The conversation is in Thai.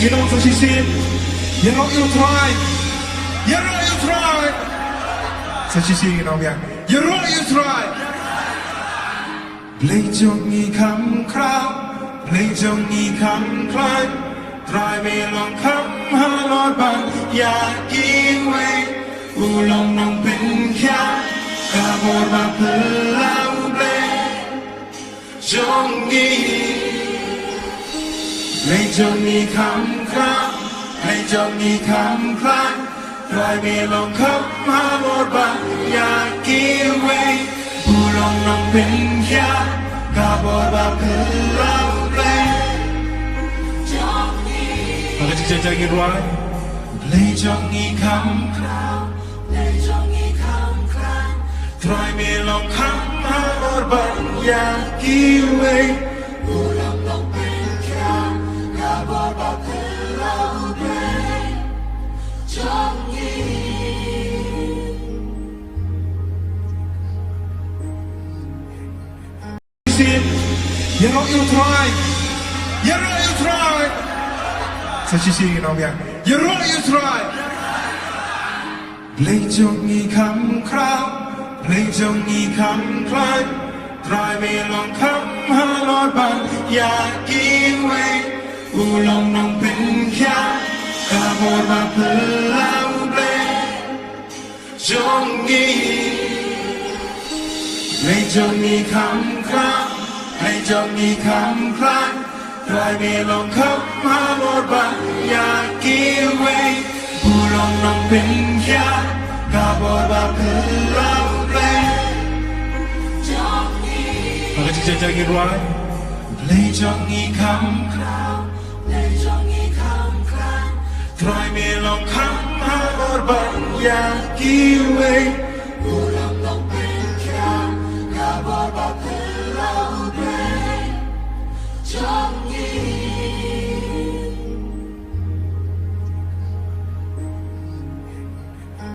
You know what she said? You know you try. You know you try. So she said, you know yeah. You know you try. เพลงจงมีคำคราวเพลงจงมีคำคลายตรายไม่ลองคำหาลอดบางอยากกินไว้อูลองน้องเป็นแค่กาบอดมาเพื่อเล่าเพลงจงมีเพลงจงมีคำคราวเพลงจงมีคำคลายตรายไม่ลองคำหาลอดบางอยากกินไว้อูลองน้องเป็นแค่กาบอดมาเพื่อเล่าเพลงเราจะใจกันไว้เพลงจงมีคำคราวเพลงจงมีคำคราวตรายไม่ลองคำหาลอดบางอยากกินไว้อูลองน้องเป็นแค่กาบอดมาเพื่อเล่าเพลงจงมี You know you try. You know you try. So she said, you know yeah. You know you try. เพลงจงมีคำคราวเพลงจงมีคำคลายตรายไม่ลองคำหาลอดบางอยากกินไว้อูลองน้องเป็นแค่กาบอดมาเพื่อเล่าเพลงจงมีเพลงจงมีคำคราวให้จงมีคำคลายใครไม่ลองคำหาลอดบางอยากกินไว้ผู้ลองน้องเป็นแค่กาบอดบางเพื่อเล่าเพลงจงมีเราจะใจกันไว้เพลงจงมีคำคราวเพลงจงมีคำคลายใครไม่ลองคำหาลอดบางอยากกินไว้ผู้ลองน้องเป็น